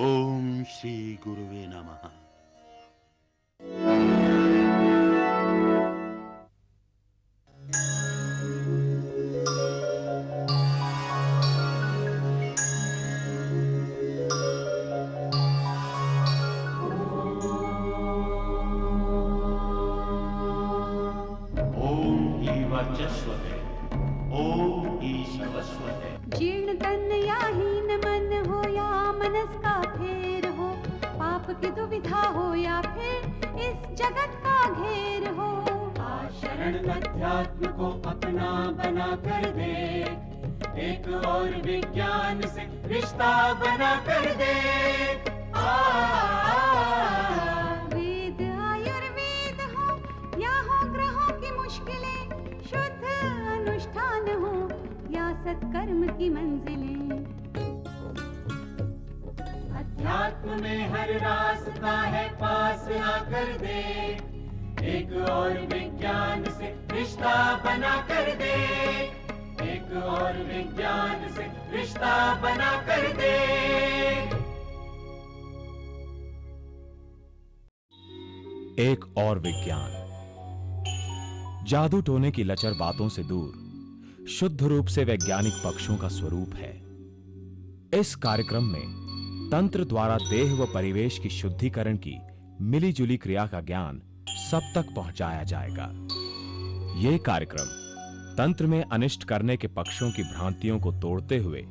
ओम श्री गुरुवे नमः। ओम ही वर्चस्वते, ओम ही सर्वस्वते। जीर्ण तन या हीन मन हो या मनस का फेर हो, पाप की दुविधा हो या फिर इस जगत का घेर हो, शरण अध्यात्म को अपना बना कर दे, एक और विज्ञान से रिश्ता बना कर दे। वेद आयुर्वेद हो या हो ग्रहों की मुश्किलें, शुद्ध अनुष्ठान हो या सत्कर्म की मंजिलें, अध्यात्म में हर रास्ता है पास आकर दे, एक और विज्ञान से रिश्ता बना कर दे, एक और विज्ञान से रिश्ता बना कर दे। एक और विज्ञान जादू टोने की लचर बातों से दूर शुद्ध रूप से वैज्ञानिक पक्षों का स्वरूप है। इस कार्यक्रम में तंत्र द्वारा देह व परिवेश की शुद्धिकरण की मिलीजुली क्रिया का ज्ञान सब तक पहुंचाया जाएगा। यह कार्यक्रम तंत्र में अनिष्ट करने के पक्षों की भ्रांतियों को तोड़ते हुए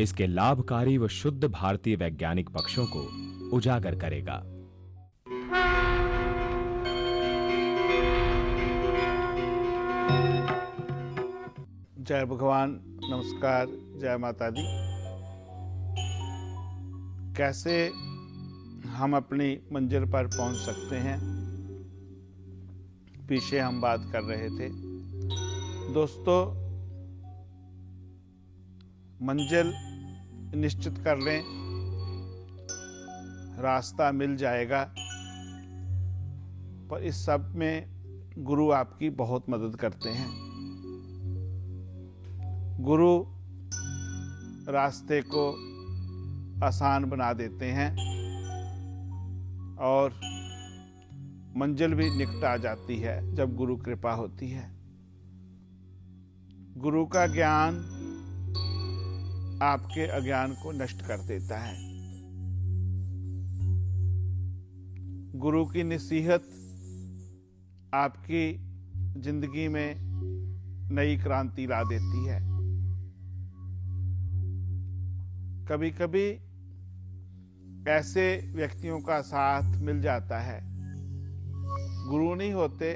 इसके लाभकारी व शुद्ध भारतीय वैज्ञानिक पक्षों को उजागर करेगा। जय भगवान, नमस्कार, जय माता दी। कैसे हम अपनी मंजिल पर पहुंच सकते हैं, पीछे हम बात कर रहे थे। दोस्तों, मंजिल निश्चित कर लें, रास्ता मिल जाएगा, पर इस सब में गुरु आपकी बहुत मदद करते हैं। गुरु रास्ते को आसान बना देते हैं और मंजिल भी निकट आ जाती है जब गुरु कृपा होती है। गुरु का ज्ञान आपके अज्ञान को नष्ट कर देता है। गुरु की नसीहत आपकी जिंदगी में नई क्रांति ला देती है। कभी कभी ऐसे व्यक्तियों का साथ मिल जाता है, गुरु नहीं होते,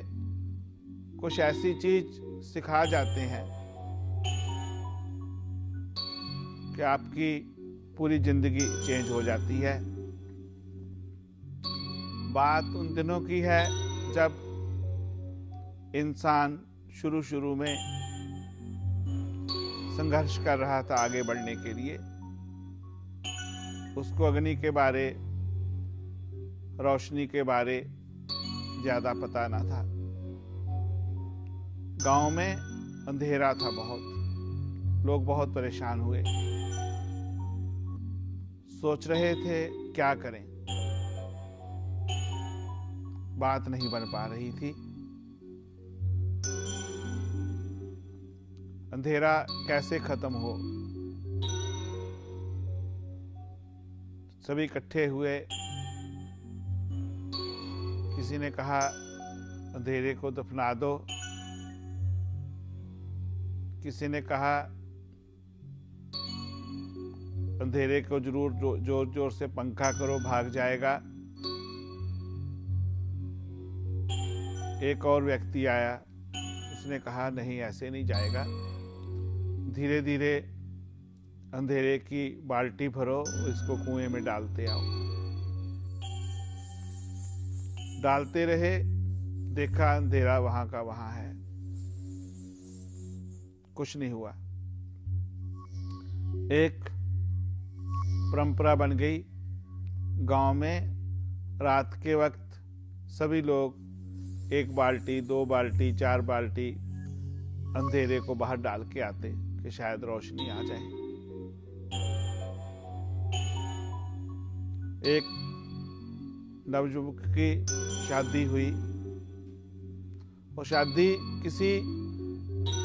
कुछ ऐसी चीज सिखा जाते हैं कि आपकी पूरी जिंदगी चेंज हो जाती है। बात उन दिनों की है जब इंसान शुरू में संघर्ष कर रहा था आगे बढ़ने के लिए। उसको अग्नि के बारे, रोशनी के बारे ज्यादा पता ना था। गांव में अंधेरा था बहुत, लोग बहुत परेशान हुए, सोच रहे थे क्या करें, बात नहीं बन पा रही थी। अंधेरा कैसे खत्म हो, सभी इकट्ठे हुए। किसी ने कहा अंधेरे को दफना दो, किसी ने कहा अंधेरे को जरूर जोर जोर से पंखा करो, भाग जाएगा। एक और व्यक्ति आया, उसने कहा नहीं, ऐसे नहीं जाएगा, धीरे धीरे अंधेरे की बाल्टी भरो, इसको कुएं में डालते आओ। डालते रहे, देखा अंधेरा वहां का वहां है, कुछ नहीं हुआ। एक परंपरा बन गई गांव में, रात के वक्त सभी लोग 1 बाल्टी, 2 बाल्टी, 4 बाल्टी अंधेरे को बाहर डाल के आते कि शायद रोशनी आ जाए। एक नवयुवक की शादी हुई। और शादी किसी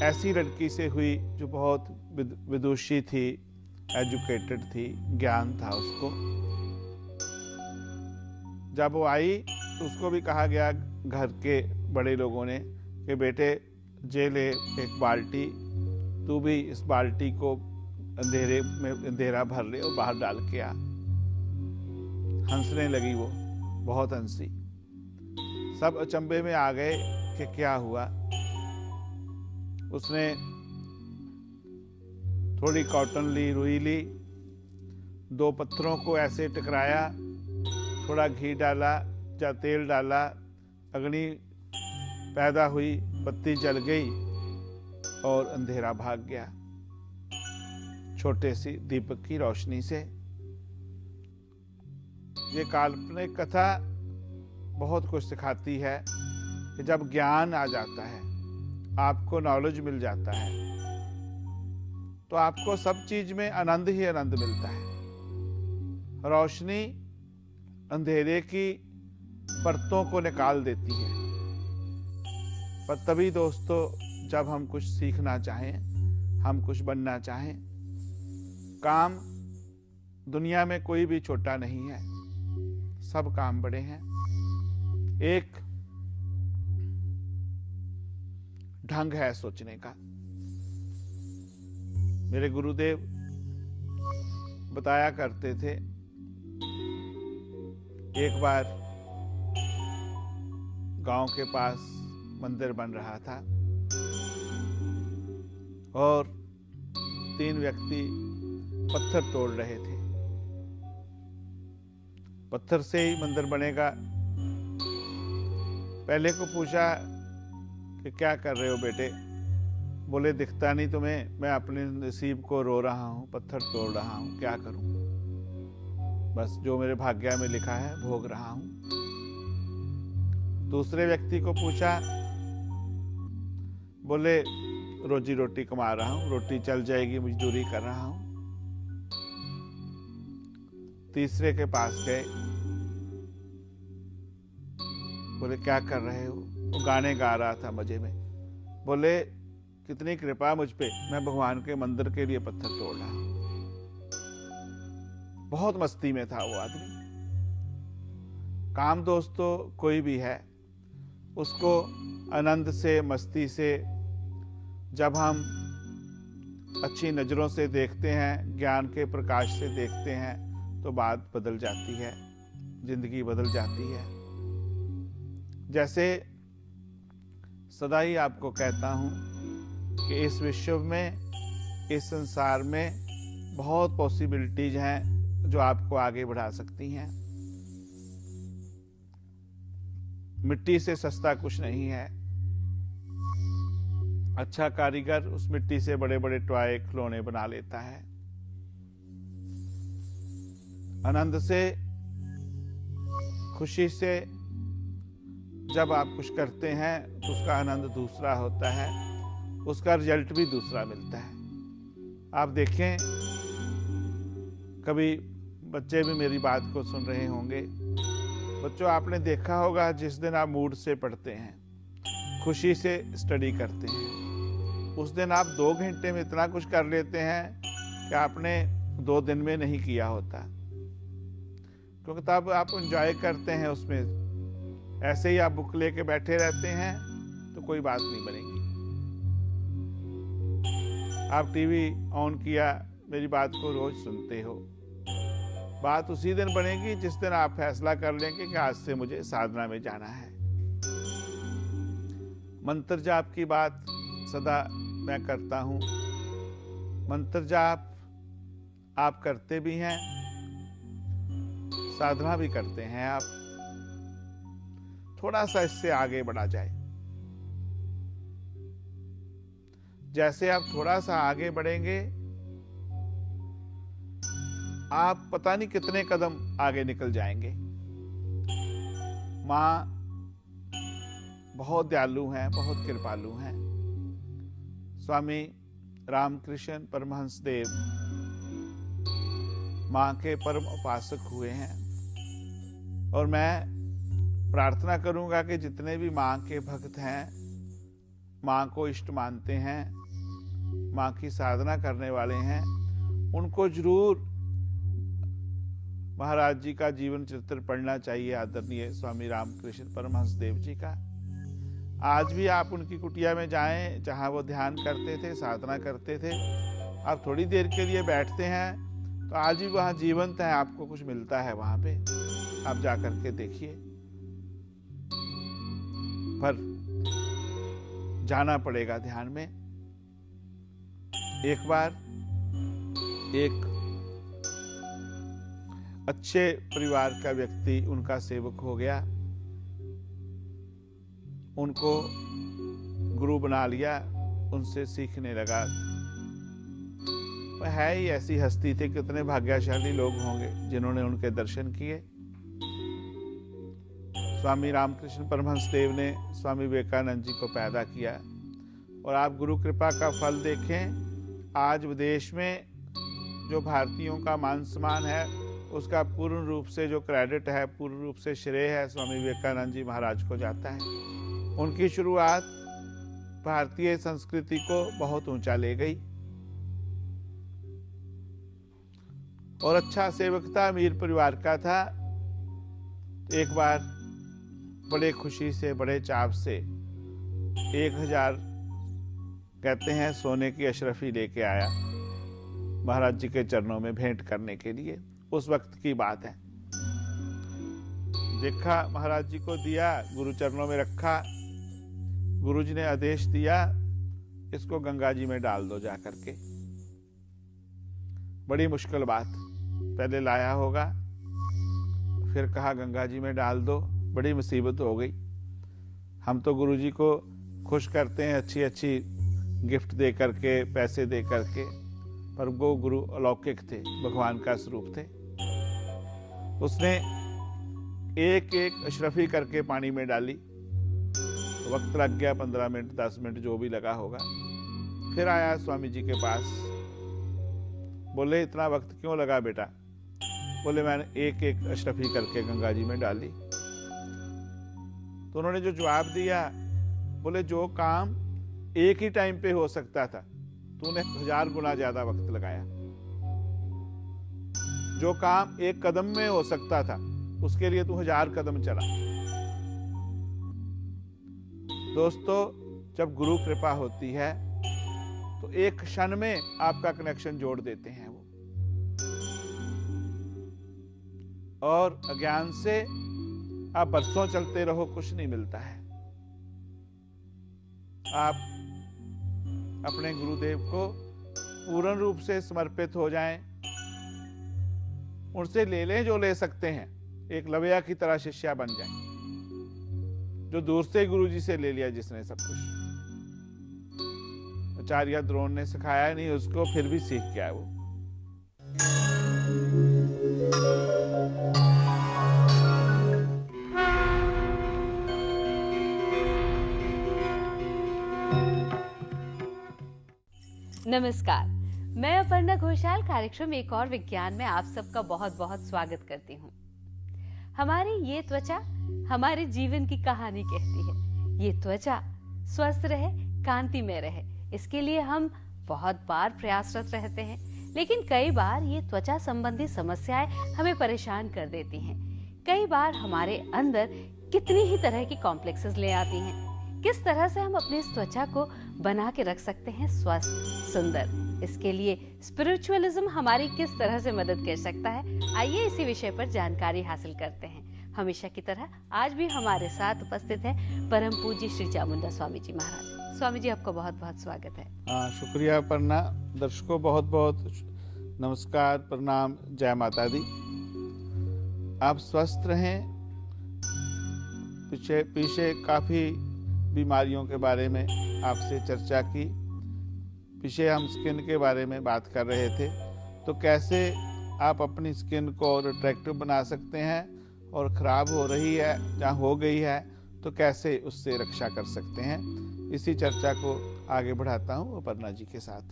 ऐसी लड़की से हुई जो बहुत विदुषी थी, एजुकेटेड थी, ज्ञान था उसको। जब वो आई तो उसको भी कहा गया घर के बड़े लोगों ने कि बेटे जे ले एक बाल्टी, तू भी इस बाल्टी को अंधेरे में अंधेरा भर ले और बाहर डाल के आ। हंसने लगी वो, बहुत हंसी। सब अचंभे में आ गए कि क्या हुआ। उसने थोड़ी कॉटन ली, रुई ली, 2 पत्थरों को ऐसे टकराया, थोड़ा घी डाला या तेल डाला, अग्नि पैदा हुई, बत्ती जल गई और अंधेरा भाग गया छोटे सी दीपक की रोशनी से। ये काल्पनिक कथा बहुत कुछ सिखाती है कि जब ज्ञान आ जाता है, आपको नॉलेज मिल जाता है, तो आपको सब चीज में आनंद ही आनंद मिलता है। रोशनी अंधेरे की परतों को निकाल देती है। पर तभी दोस्तों, जब हम कुछ सीखना चाहें, हम कुछ बनना चाहें, काम दुनिया में कोई भी छोटा नहीं है, सब काम बड़े हैं। एक ढंग है सोचने का। मेरे गुरुदेव बताया करते थे, एक बार गांव के पास मंदिर बन रहा था और 3 व्यक्ति पत्थर तोड़ रहे थे। पत्थर से ही मंदिर बनेगा। पहले को पूछा कि क्या कर रहे हो बेटे? बोले दिखता नहीं तुम्हें, मैं अपने नसीब को रो रहा हूं, पत्थर तोड़ रहा हूं, क्या करूं? बस जो मेरे भाग्य में लिखा है भोग रहा हूं। दूसरे व्यक्ति को पूछा, बोले रोजी रोटी कमा रहा हूं, रोटी चल जाएगी, मजदूरी कर रहा हूं। तीसरे के पास गए, बोले क्या कर रहे हो? वो गाने गा रहा था मजे में। बोले कितनी कृपा मुझ पे, मैं भगवान के मंदिर के लिए पत्थर तोड़ रहा हूं। बहुत मस्ती में था वो आदमी। काम दोस्तों कोई भी है, उसको आनंद से, मस्ती से, जब हम अच्छी नजरों से देखते हैं, ज्ञान के प्रकाश से देखते हैं, तो बात बदल जाती है, जिंदगी बदल जाती है। जैसे सदा ही आपको कहता हूं कि इस विश्व में, इस संसार में बहुत पॉसिबिलिटीज हैं जो आपको आगे बढ़ा सकती हैं। मिट्टी से सस्ता कुछ नहीं है। अच्छा कारीगर उस मिट्टी से बड़े बड़े टॉय, खिलौने बना लेता है। आनंद से, खुशी से जब आप कुछ करते हैं तो उसका आनंद दूसरा होता है, उसका रिजल्ट भी दूसरा मिलता है। आप देखें, कभी बच्चे भी मेरी बात को सुन रहे होंगे। बच्चों, आपने देखा होगा जिस दिन आप मूड से पढ़ते हैं, खुशी से स्टडी करते हैं, उस दिन आप 2 घंटे में इतना कुछ कर लेते हैं कि आपने 2 दिन में नहीं किया होता, क्योंकि तब आप एंजॉय करते हैं उसमें। ऐसे ही आप बुक लेके बैठे रहते हैं तो कोई बात नहीं बनेगी। आप टीवी ऑन किया, मेरी बात को रोज सुनते हो, बात उसी दिन बनेगी जिस दिन आप फैसला कर लेंगे कि आज से मुझे साधना में जाना है। मंत्र जाप की बात सदा मैं करता हूं। मंत्र जाप आप करते भी हैं, साधना भी करते हैं आप। थोड़ा सा इससे आगे बढ़ा जाए। जैसे आप थोड़ा सा आगे बढ़ेंगे, आप पता नहीं कितने कदम आगे निकल जाएंगे। माँ बहुत दयालु हैं, बहुत कृपालु हैं। स्वामी रामकृष्ण परमहंस देव माँ के परम उपासक हुए हैं। और मैं प्रार्थना करूंगा कि जितने भी माँ के भक्त हैं, माँ को इष्ट मानते हैं, माँ की साधना करने वाले हैं, उनको जरूर महाराज जी का जीवन चरित्र पढ़ना चाहिए, आदरणीय स्वामी रामकृष्ण परमहंस देव जी का। आज भी आप उनकी कुटिया में जाएं, जहां वो ध्यान करते थे, साधना करते थे। आप थोड़ी देर के लिए बैठते हैं तो आज भी वहां जीवंत है, आपको कुछ मिलता है वहां पे, आप जा करके देखिए। पर जाना पड़ेगा ध्यान में। एक बार एक अच्छे परिवार का व्यक्ति उनका सेवक हो गया, उनको गुरु बना लिया, उनसे सीखने लगा। वह है ही ऐसी हस्ती थे, कितने भाग्यशाली लोग होंगे जिन्होंने उनके दर्शन किए। स्वामी रामकृष्ण परमहंस देव ने स्वामी विवेकानंद जी को पैदा किया, और आप गुरु कृपा का फल देखें। आज विदेश में जो भारतीयों का मान सम्मान है, उसका पूर्ण रूप से जो क्रेडिट है, पूर्ण रूप से श्रेय है, स्वामी विवेकानंद जी महाराज को जाता है। उनकी शुरुआत भारतीय संस्कृति को बहुत ऊंचा ले गई, और अच्छा सेवक था, अमीर परिवार का था। एक बार बड़े खुशी से, बड़े चाव से 1000 कहते हैं सोने की अशरफी लेके आया महाराज जी के चरणों में भेंट करने के लिए। उस वक्त की बात है। देखा, महाराज जी को दिया, गुरु चरणों में रखा। गुरु जी ने आदेश दिया, इसको गंगा जी में डाल दो जा करके। बड़ी मुश्किल बात, पहले लाया होगा, फिर कहा गंगा जी में डाल दो, बड़ी मुसीबत हो गई। हम तो गुरु जी को खुश करते हैं अच्छी अच्छी गिफ्ट दे करके, पैसे दे करके, पर वो गुरु अलौकिक थे, भगवान का स्वरूप थे। उसने एक एक अशरफी करके पानी में डाली, तो वक्त लग गया 15 मिनट 10 मिनट जो भी लगा होगा। फिर आया स्वामी जी के पास, बोले इतना वक्त क्यों लगा बेटा? बोले मैंने एक एक अशरफी करके गंगा जी में डाली। तो उन्होंने जो जवाब दिया, बोले जो काम एक ही टाइम पे हो सकता था, तूने 1000 गुना ज्यादा वक्त लगाया। जो काम एक कदम में हो सकता था, उसके लिए तू 1000 कदम चला। दोस्तों, जब गुरु कृपा होती है तो एक क्षण में आपका कनेक्शन जोड़ देते हैं वो, और अज्ञान से आप बरसों चलते रहो, कुछ नहीं मिलता है। आप अपने गुरुदेव को पूर्ण रूप से समर्पित हो जाएं, उनसे ले लें जो ले सकते हैं, एक लवैया की तरह शिष्या बन जाएं, जो दूर से गुरु जी से ले लिया जिसने सब कुछ। आचार्य द्रोण ने सिखाया नहीं उसको, फिर भी सीख गया वो। नमस्कार, मैं अपर्णा घोषाल कार्यक्रम एक और विज्ञान में आप सबका बहुत बहुत स्वागत करती हूँ। हमारी ये त्वचा हमारे जीवन की कहानी कहती है। ये त्वचा स्वस्थ रहे, कांति में रहे, इसके लिए हम बहुत बार प्रयासरत रहते हैं, लेकिन कई बार ये त्वचा संबंधी समस्याएं हमें परेशान कर देती हैं। कई बार हमारे अंदर कितनी ही तरह की कॉम्प्लेक्सेस ले आती हैं। किस तरह से हम अपनी इस त्वचा को बना के रख सकते हैं स्वस्थ, सुंदर? इसके लिए स्पिरिचुअलिज्म हमारी किस तरह से मदद कर सकता है, आइए इसी विषय पर जानकारी हासिल करते हैं। हमेशा की तरह आज भी हमारे साथ उपस्थित है परम पूज्य श्री चामुंडा स्वामी जी महाराज। स्वामी जी, आपका बहुत बहुत स्वागत है। शुक्रिया पर्णा। दर्शकों बहुत बहुत नमस्कार, प्रणाम, जय माता दी। आप स्वस्थ रहें। पीछे काफी बीमारियों के बारे में आपसे चर्चा की। पीछे हम स्किन के बारे में बात कर रहे थे, तो कैसे आप अपनी स्किन को और अट्रैक्टिव बना सकते हैं, और खराब हो रही है जहाँ हो गई है तो कैसे उससे रक्षा कर सकते हैं। इसी चर्चा को आगे बढ़ाता हूँ अपर्णा जी के साथ।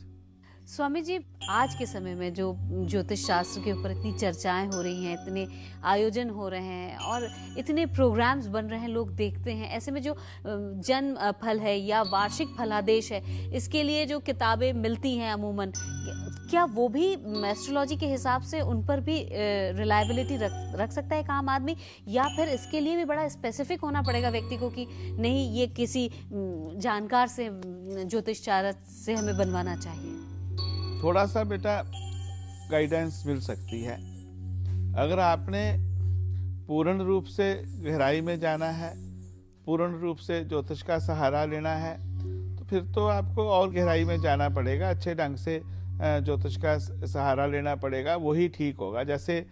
स्वामी जी, आज के समय में जो ज्योतिष शास्त्र के ऊपर इतनी चर्चाएं हो रही हैं, इतने आयोजन हो रहे हैं और इतने प्रोग्राम्स बन रहे हैं, लोग देखते हैं, ऐसे में जो जन्म फल है या वार्षिक फलादेश है, इसके लिए जो किताबें मिलती हैं अमूमन, क्या वो भी एस्ट्रोलॉजी के हिसाब से उन पर भी रिलायबिलिटी रख सकता है एक आम आदमी, या फिर इसके लिए भी बड़ा स्पेसिफिक होना पड़ेगा व्यक्ति को कि नहीं, ये किसी जानकार से, ज्योतिषचार्य से हमें बनवाना चाहिए? थोड़ा सा बेटा गाइडेंस मिल सकती है। अगर आपने पूर्ण रूप से गहराई में जाना है, पूर्ण रूप से ज्योतिष का सहारा लेना है, तो फिर तो आपको और गहराई में जाना पड़ेगा, अच्छे ढंग से ज्योतिष का सहारा लेना पड़ेगा, वही ठीक होगा। जैसे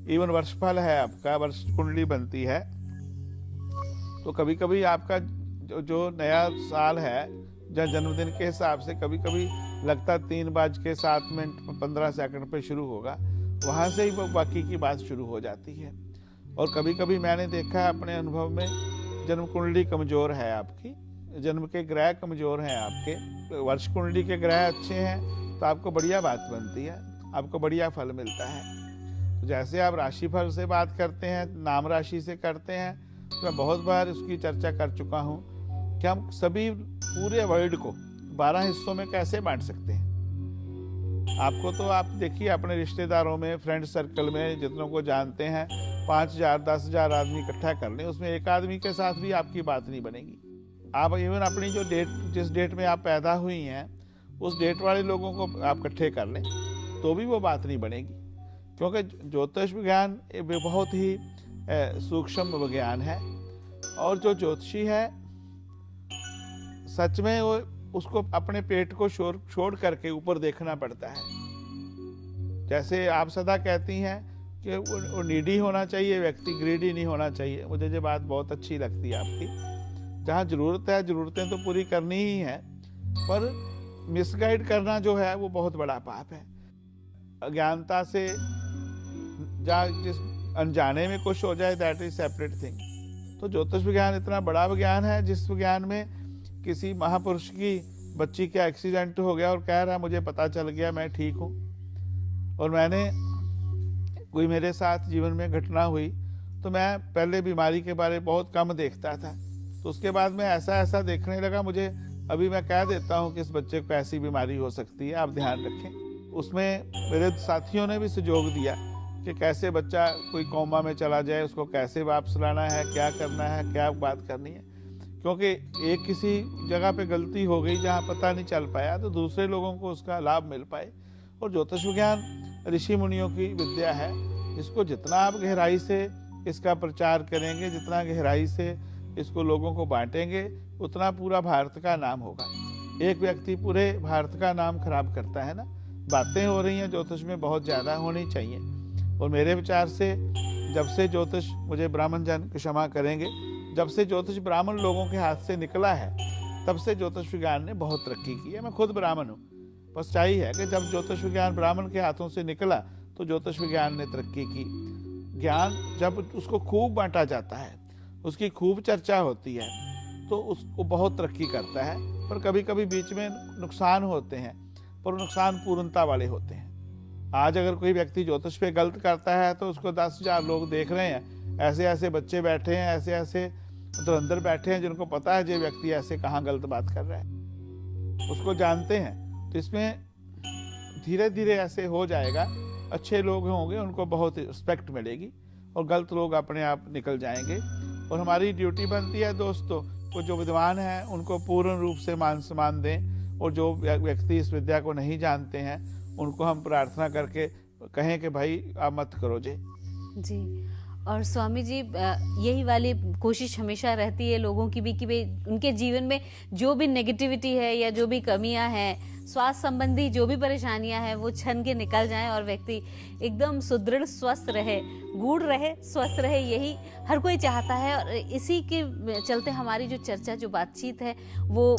इवन वर्षफल है, आपका वर्ष कुंडली बनती है, तो कभी कभी आपका जो नया साल है जन्मदिन के हिसाब से कभी कभी लगता 3:07 पे शुरू होगा, वहाँ से ही वो बाकी की बात शुरू हो जाती है। और कभी कभी मैंने देखा है अपने अनुभव में, जन्म कुंडली कमज़ोर है आपकी, जन्म के ग्रह कमज़ोर हैं आपके, वर्ष कुंडली के ग्रह अच्छे हैं तो आपको बढ़िया बात बनती है, आपको बढ़िया फल मिलता है। तो जैसे आप राशि फल से बात करते हैं, नाम राशि से करते हैं, तो मैं बहुत बार उसकी चर्चा कर चुका हूँ कि हम सभी पूरे वर्ल्ड को 12 हिस्सों में कैसे बांट सकते हैं। आपको तो आप देखिए अपने रिश्तेदारों में, फ्रेंड सर्कल में जितनों को जानते हैं, 5,000 10,000 आदमी इकट्ठा कर लें, उसमें एक आदमी के साथ भी आपकी बात नहीं बनेगी। आप इवन अपनी जो डेट, जिस डेट में आप पैदा हुई हैं, उस डेट वाले लोगों को आप इकट्ठे कर लें तो भी वो बात नहीं बनेगी, क्योंकि ज्योतिष विज्ञान बहुत ही सूक्ष्म विज्ञान है। और जो ज्योतिषी है सच में वो, उसको अपने पेट को छोड़ करके ऊपर देखना पड़ता है। जैसे आप सदा कहती हैं कि वो नीडी होना चाहिए व्यक्ति, ग्रीडी नहीं होना चाहिए। मुझे ये बात बहुत अच्छी लगती है आपकी। जहाँ जरूरत है, जरूरतें तो पूरी करनी ही है, पर मिसगाइड करना जो है वो बहुत बड़ा पाप है। अज्ञानता से जिस अनजाने में कुछ हो जाए, दैट इज सेपरेट थिंग। तो ज्योतिष विज्ञान इतना बड़ा विज्ञान है, जिस विज्ञान में किसी महापुरुष की बच्ची का एक्सीडेंट हो गया और कह रहा है मुझे पता चल गया, मैं ठीक हूँ। और मैंने कोई मेरे साथ जीवन में घटना हुई तो मैं पहले बीमारी के बारे में बहुत कम देखता था, तो उसके बाद मैं ऐसा देखने लगा। मुझे अभी मैं कह देता हूँ कि इस बच्चे को ऐसी बीमारी हो सकती है, आप ध्यान रखें। उसमें मेरे साथियों ने भी सहयोग दिया कि कैसे बच्चा कोई कोमा में चला जाए, उसको कैसे वापस लाना है, क्या करना है, क्या बात करनी है। क्योंकि एक किसी जगह पे गलती हो गई जहाँ पता नहीं चल पाया, तो दूसरे लोगों को उसका लाभ मिल पाए। और ज्योतिष विज्ञान ऋषि मुनियों की विद्या है, इसको जितना आप गहराई से इसका प्रचार करेंगे, जितना गहराई से इसको लोगों को बांटेंगे, उतना पूरा भारत का नाम होगा। एक व्यक्ति पूरे भारत का नाम खराब करता है ना। बातें हो रही हैं ज्योतिष में, बहुत ज़्यादा होनी चाहिए। और मेरे विचार से जब से ज्योतिष, मुझे ब्राह्मण जन क्षमा करेंगे, जब से ज्योतिष ब्राह्मण लोगों के हाथ से निकला है, तब से ज्योतिष विज्ञान ने बहुत तरक्की की है। मैं खुद ब्राह्मण हूँ, पर सच्चाई है कि जब ज्योतिष विज्ञान ब्राह्मण के हाथों से निकला तो ज्योतिष विज्ञान ने तरक्की की। ज्ञान जब उसको खूब बांटा जाता है, उसकी खूब चर्चा होती है, तो उसको बहुत तरक्की करता है। पर कभी कभी बीच में नुकसान होते हैं, पर नुकसान पूर्णता वाले होते हैं। आज अगर कोई व्यक्ति ज्योतिष पे गलत करता है तो उसको 10,000 लोग देख रहे हैं, ऐसे बच्चे बैठे हैं, ऐसे अंदर बैठे हैं जिनको पता है ये व्यक्ति ऐसे कहाँ गलत बात कर रहा है, उसको जानते हैं। तो इसमें धीरे धीरे ऐसे हो जाएगा। अच्छे लोग होंगे, उनको बहुत रिस्पेक्ट मिलेगी, और गलत लोग अपने आप निकल जाएंगे। और हमारी ड्यूटी बनती है दोस्तों, वो जो विद्वान हैं उनको पूर्ण रूप से मान सम्मान दें, और जो व्यक्ति इस विद्या को नहीं जानते हैं उनको हम प्रार्थना करके कहें कि भाई आप मत करो जी। और स्वामी जी, यही वाली कोशिश हमेशा रहती है लोगों की भी कि भाई उनके जीवन में जो भी नेगेटिविटी है या जो भी कमियां हैं, स्वास्थ्य संबंधी जो भी परेशानियां हैं, वो छन के निकल जाएं और व्यक्ति एकदम सुदृढ़, स्वस्थ रहे, गूढ़ रहे, स्वस्थ रहे, यही हर कोई चाहता है। और इसी के चलते हमारी जो चर्चा, जो बातचीत है, वो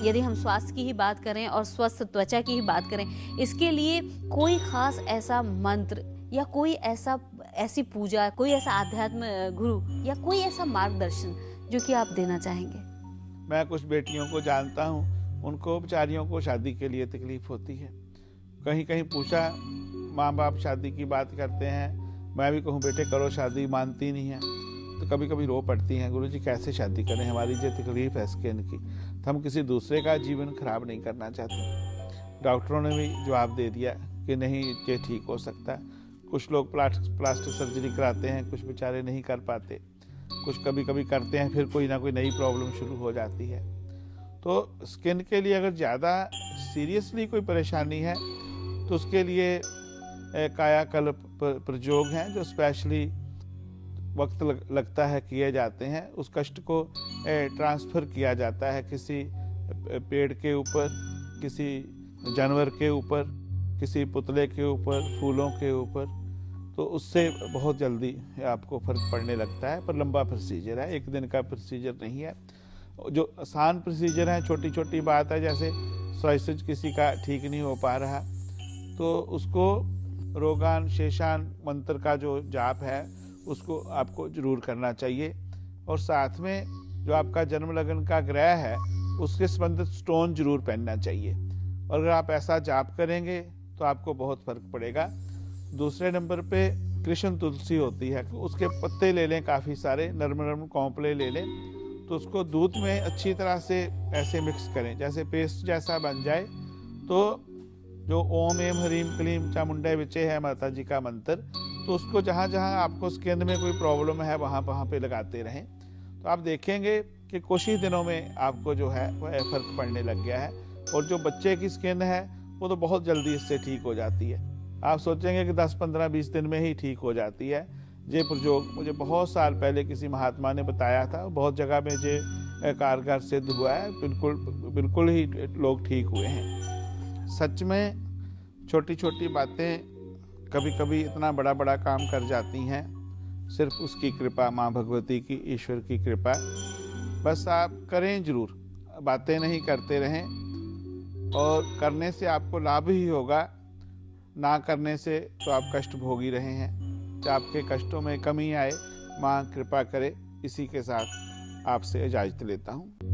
यदि हम स्वास्थ्य की ही बात करें और स्वस्थ त्वचा की ही बात करें, इसके लिए कोई खास ऐसा मंत्र या कोई ऐसी पूजा, कोई ऐसा आध्यात्म गुरु या कोई ऐसा मार्गदर्शन जो कि आप देना चाहेंगे? मैं कुछ बेटियों को जानता हूँ, उनको बेचारियों को शादी के लिए तकलीफ होती है, कहीं कहीं पूछा, माँ बाप शादी की बात करते हैं, मैं भी कहूँ बेटे करो शादी, मानती नहीं है। तो कभी कभी रो पड़ती हैं, गुरुजी कैसे शादी करें, हमारी जो तकलीफ है स्किन की, तो हम किसी दूसरे का जीवन खराब नहीं करना चाहते। डॉक्टरों ने भी जवाब दे दिया कि नहीं ये ठीक हो सकता। कुछ लोग प्लास्टिक सर्जरी कराते हैं, कुछ बेचारे नहीं कर पाते, कुछ कभी कभी करते हैं, फिर कोई ना कोई नई प्रॉब्लम शुरू हो जाती है। तो स्किन के लिए अगर ज़्यादा सीरियसली कोई परेशानी है तो उसके लिए कायाकल्प प्रयोग हैं जो स्पेशली वक्त लगता है किए जाते हैं। उस कष्ट को ट्रांसफ़र किया जाता है किसी पेड़ के ऊपर, किसी जानवर के ऊपर, किसी पुतले के ऊपर, फूलों के ऊपर, तो उससे बहुत जल्दी आपको फ़र्क पड़ने लगता है। पर लंबा प्रोसीजर है, एक दिन का प्रोसीजर नहीं है। जो आसान प्रोसीजर है, छोटी छोटी बात है, जैसे सॉइसेज किसी का ठीक नहीं हो पा रहा तो उसको रोगान शेषान मंत्र का जो जाप है उसको आपको जरूर करना चाहिए। और साथ में जो आपका जन्म लगन का ग्रह है उसके संबंधित स्टोन जरूर पहनना चाहिए। और अगर आप ऐसा जाप करेंगे तो आपको बहुत फर्क पड़ेगा। दूसरे नंबर पे कृष्ण तुलसी होती है, उसके पत्ते ले लें, काफ़ी सारे नरम नरम कौंपले ले लें, तो उसको दूध में अच्छी तरह से ऐसे मिक्स करें जैसे पेस्ट जैसा बन जाए। तो जो ओम एम ह्रीम क्लीम चामुंडा विचे है माता जी का मंत्र, तो उसको जहाँ जहाँ आपको स्किन में कोई प्रॉब्लम है वहाँ वहाँ पे लगाते रहें। तो आप देखेंगे कि कुछ ही दिनों में आपको जो है वह फ़र्क पड़ने लग गया है। और जो बच्चे की स्किन है वो तो बहुत जल्दी इससे ठीक हो जाती है। आप सोचेंगे कि 10, 15, 20 दिन में ही ठीक हो जाती है। ये प्रयोग मुझे बहुत साल पहले किसी महात्मा ने बताया था, बहुत जगह में ये कारगर सिद्ध हुआ है, बिल्कुल ही लोग ठीक हुए हैं। सच में छोटी छोटी बातें कभी कभी इतना बड़ा बड़ा काम कर जाती हैं, सिर्फ उसकी कृपा, माँ भगवती की, ईश्वर की कृपा। बस आप करें जरूर, बातें नहीं करते रहें, और करने से आपको लाभ ही होगा, ना करने से तो आप कष्ट भोग ही रहे हैं। तो आपके कष्टों में कमी आए, माँ कृपा करे। इसी के साथ आपसे इजाज़त लेता हूँ।